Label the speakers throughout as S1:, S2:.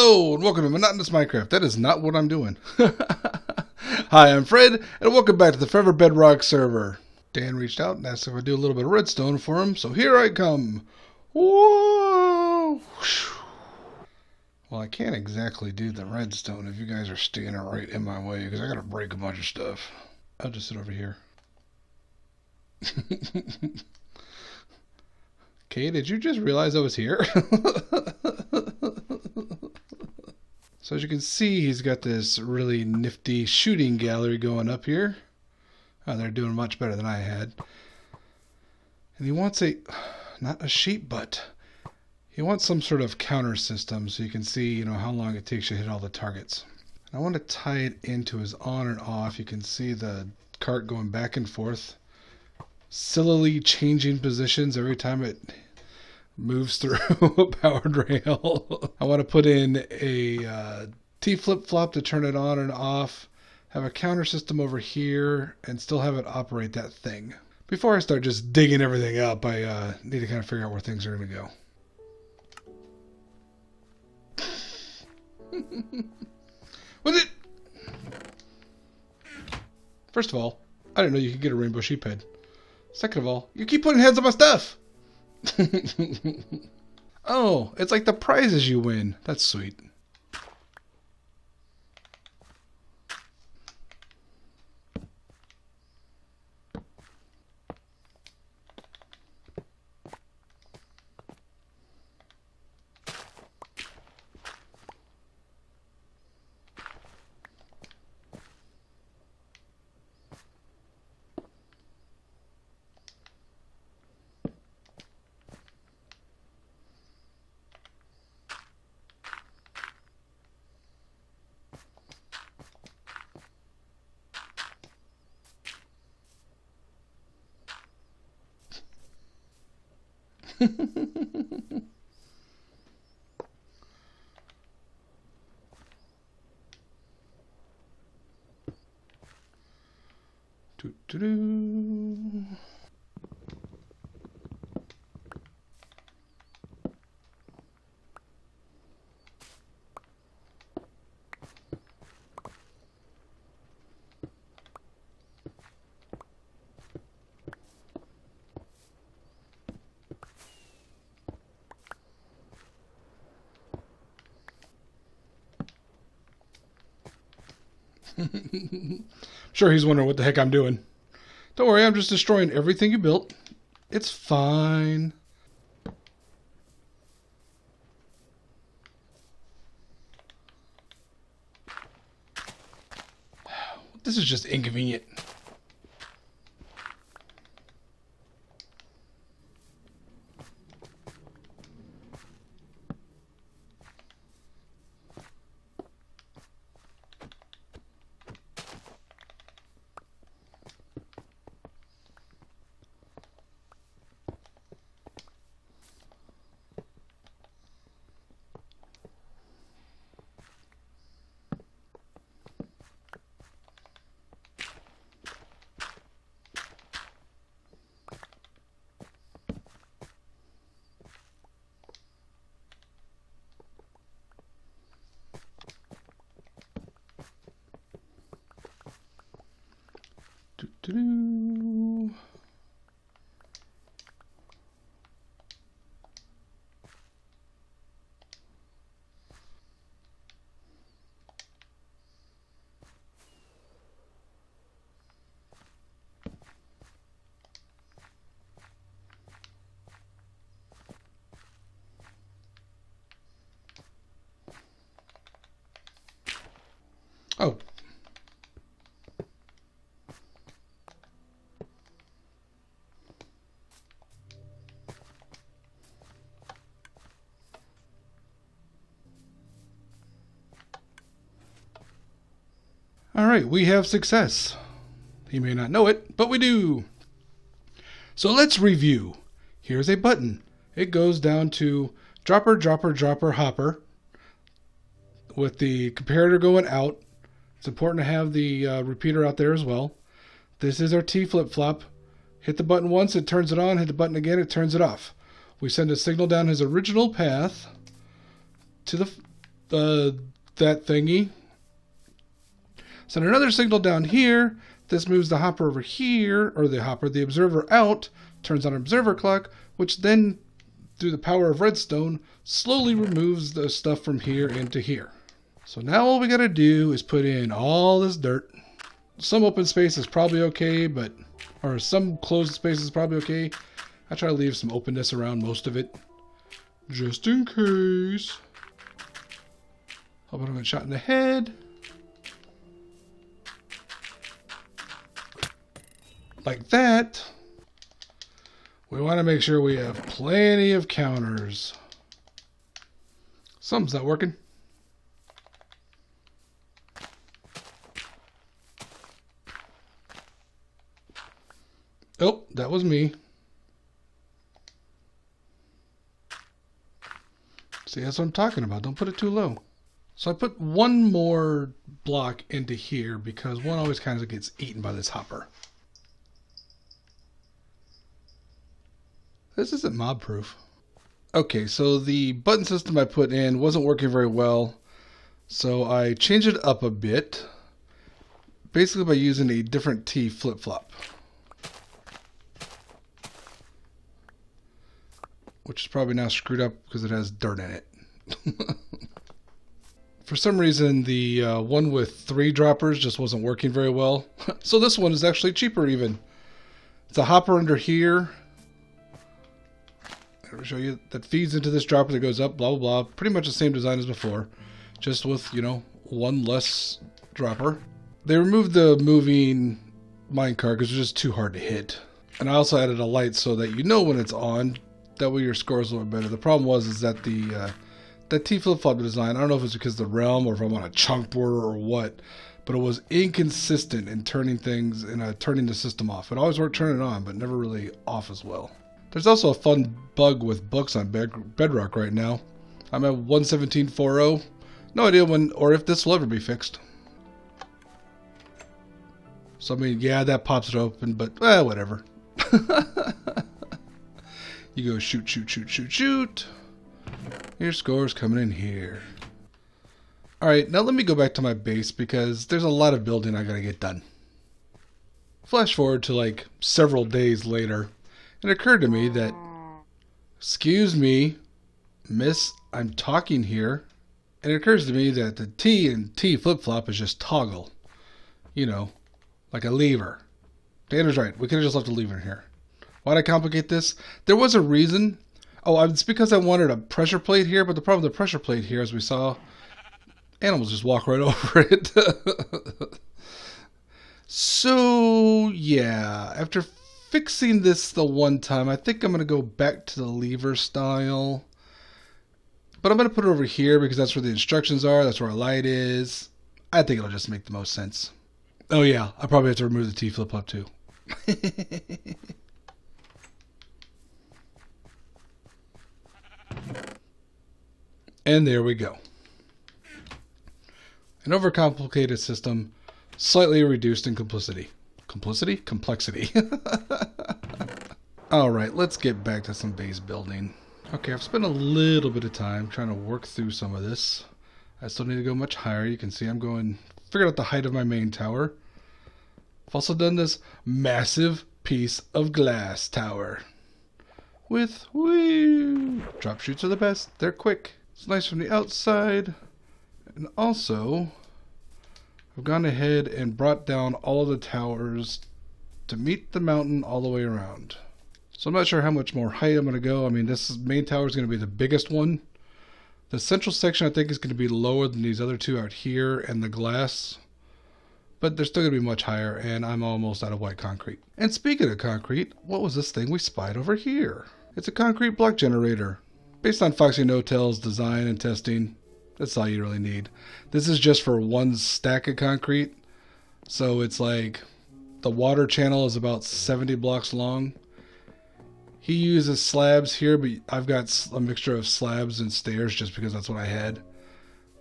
S1: Hello, and welcome to Monotonous Minecraft. That is not what I'm doing. Hi, I'm Fred, and welcome back to the Forever Bedrock server. Dan reached out and asked if I'd do a little bit of redstone for him, so here I come. Whoa! Well, I can't exactly do the redstone if you guys are standing right in my way, because I gotta break a bunch of stuff. I'll just sit over here. Okay, did you just realize I was here? So as you can see, he's got this really nifty shooting gallery going up here. Oh, they're doing much better than I had. And he wants not a sheep butt. He wants some sort of counter system so you can see, how long it takes you to hit all the targets. And I want to tie it into his on and off. You can see the cart going back and forth, sillily changing positions every time it moves through a powered rail. I want to put in a T flip-flop to turn it on and off, have a counter system over here, and still have it operate that thing. Before I start just digging everything up, I need to kind of figure out where things are going to go. With it! First of all, I didn't know you could get a rainbow sheep head. Second of all, you keep putting heads on my stuff! Oh, it's like the prizes you win. That's sweet. Doo-doo-doo. Sure, he's wondering what the heck I'm doing. Don't worry, I'm just destroying everything you built. It's fine. This is just inconvenient. Doo-doo-doo. Oh. Alright, we have success. You may not know it, but we do. So let's review. Here's a button. It goes down to dropper, dropper, dropper, hopper, with the comparator going out. It's important to have the repeater out there as well. This is our T flip-flop. Hit the button once, it turns it on. Hit the button again, it turns it off. We send a signal down his original path to the that thingy. Send another signal down here. This moves the hopper over here, or the observer out, turns on an observer clock, which then, through the power of redstone, slowly removes the stuff from here into here. So now all we gotta do is put in all this dirt. Some open space is probably okay, or some closed space is probably okay. I try to leave some openness around most of it, just in case. Hope I don't get shot in the head. Like that. We want to make sure we have plenty of counters. Something's not working. Oh, that was me. See, that's what I'm talking about. Don't put it too low. So I put one more block into here because one always kind of gets eaten by this hopper. This isn't mob proof. Okay, so the button system I put in wasn't working very well. So I changed it up a bit. Basically by using a different T flip-flop. Which is probably now screwed up because it has dirt in it. For some reason, the one with 3 droppers just wasn't working very well. So this one is actually cheaper even. It's a hopper under here. I'll show you that feeds into this dropper that goes up, blah, blah, blah. Pretty much the same design as before. Just with, you know, one less dropper. They removed the moving minecart because it's just too hard to hit. And I also added a light so that you know when it's on. That way your score is a little better. The problem is that that T flip-flop design, I don't know if it's because of the realm or if I'm on a chunk border or what, but it was inconsistent in turning things and turning the system off. It always worked turning it on, but never really off as well. There's also a fun bug with books on Bedrock right now. I'm at 1.17.40. No idea when or if this will ever be fixed. So I mean, yeah, that pops it open, but whatever. You go shoot, shoot, shoot, shoot, shoot. Your score's coming in here. Alright, now let me go back to my base because there's a lot of building I gotta get done. Flash forward to like several days later. It occurred to me that, excuse me, miss, I'm talking here. And it occurs to me that the T and T flip-flop is just toggle. You know, like a lever. Dana's right, we could have just left a lever in here. Why'd I complicate this? There was a reason. Oh, it's because I wanted a pressure plate here, but the problem with the pressure plate here, as we saw, animals just walk right over it. So, yeah, after fixing this the one time, I think I'm going to go back to the lever style. But I'm going to put it over here because that's where the instructions are. That's where our light is. I think it'll just make the most sense. Oh, yeah, I probably have to remove the T flip-flop too. And there we go. An overcomplicated system, slightly reduced in complexity. Complexity? Alright, let's get back to some base building. Okay, I've spent a little bit of time trying to work through some of this. I still need to go much higher. You can see I'm figured out the height of my main tower. I've also done this massive piece of glass tower. With, woo! Drop chutes are the best. They're quick. It's nice from the outside. And also, I've gone ahead and brought down all of the towers to meet the mountain all the way around. So I'm not sure how much more height I'm going to go. I mean, this main tower is going to be the biggest one. The central section I think is going to be lower than these other two out here and the glass. But they're still going to be much higher, and I'm almost out of white concrete. And speaking of concrete, what was this thing we spied over here? It's a concrete block generator. Based on Foxy No-Tail's design and testing, that's all you really need. This is just for one stack of concrete. So it's like the water channel is about 70 blocks long. He uses slabs here, but I've got a mixture of slabs and stairs just because that's what I had.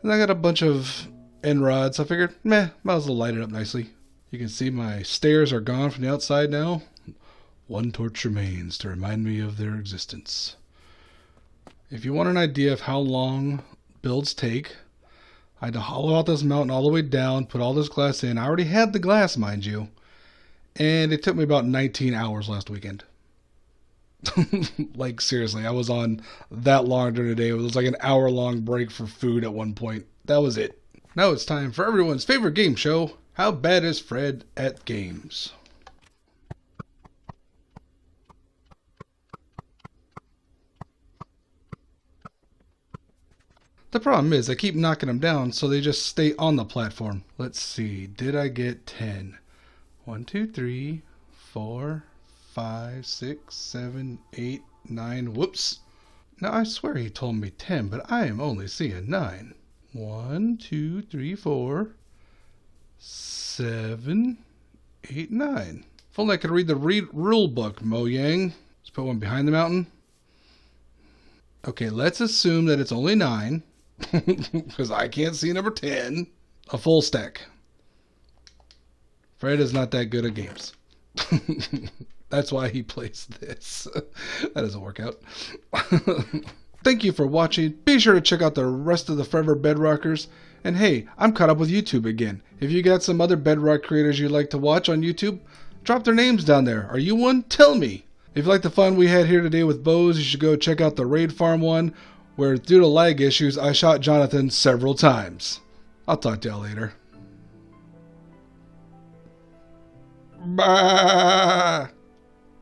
S1: And I got a bunch of end rods. I figured, might as well light it up nicely. You can see my stairs are gone from the outside now. One torch remains to remind me of their existence. If you want an idea of how long builds take, I had to hollow out this mountain all the way down, put all this glass in. I already had the glass, mind you. And it took me about 19 hours last weekend. Like, seriously, I was on that long during the day. It was like an hour-long break for food at one point. That was it. Now it's time for everyone's favorite game show. How bad is Fred at games? The problem is I keep knocking them down so they just stay on the platform. Let's see. Did I get 10? 1, 2, 3, 4, 5, 6, 7, 8, 9. Whoops. Now I swear he told me 10, but I am only seeing 9. 1, 2, 3, 4, 7, 8, 9. If only I could read the rule book, Mo Yang. Let's put one behind the mountain. Okay, let's assume that it's only 9. Because I can't see number 10. A full stack. Fred is not that good at games. That's why he plays this. That doesn't work out. Thank you for watching. Be sure to check out the rest of the Forever Bedrockers. And hey, I'm caught up with YouTube again. If you got some other Bedrock creators you'd like to watch on YouTube, drop their names down there. Are you one? Tell me. If you like the fun we had here today with bows, you should go check out the Raid Farm one, where due to lag issues, I shot Jonathan several times. I'll talk to y'all later. Bye.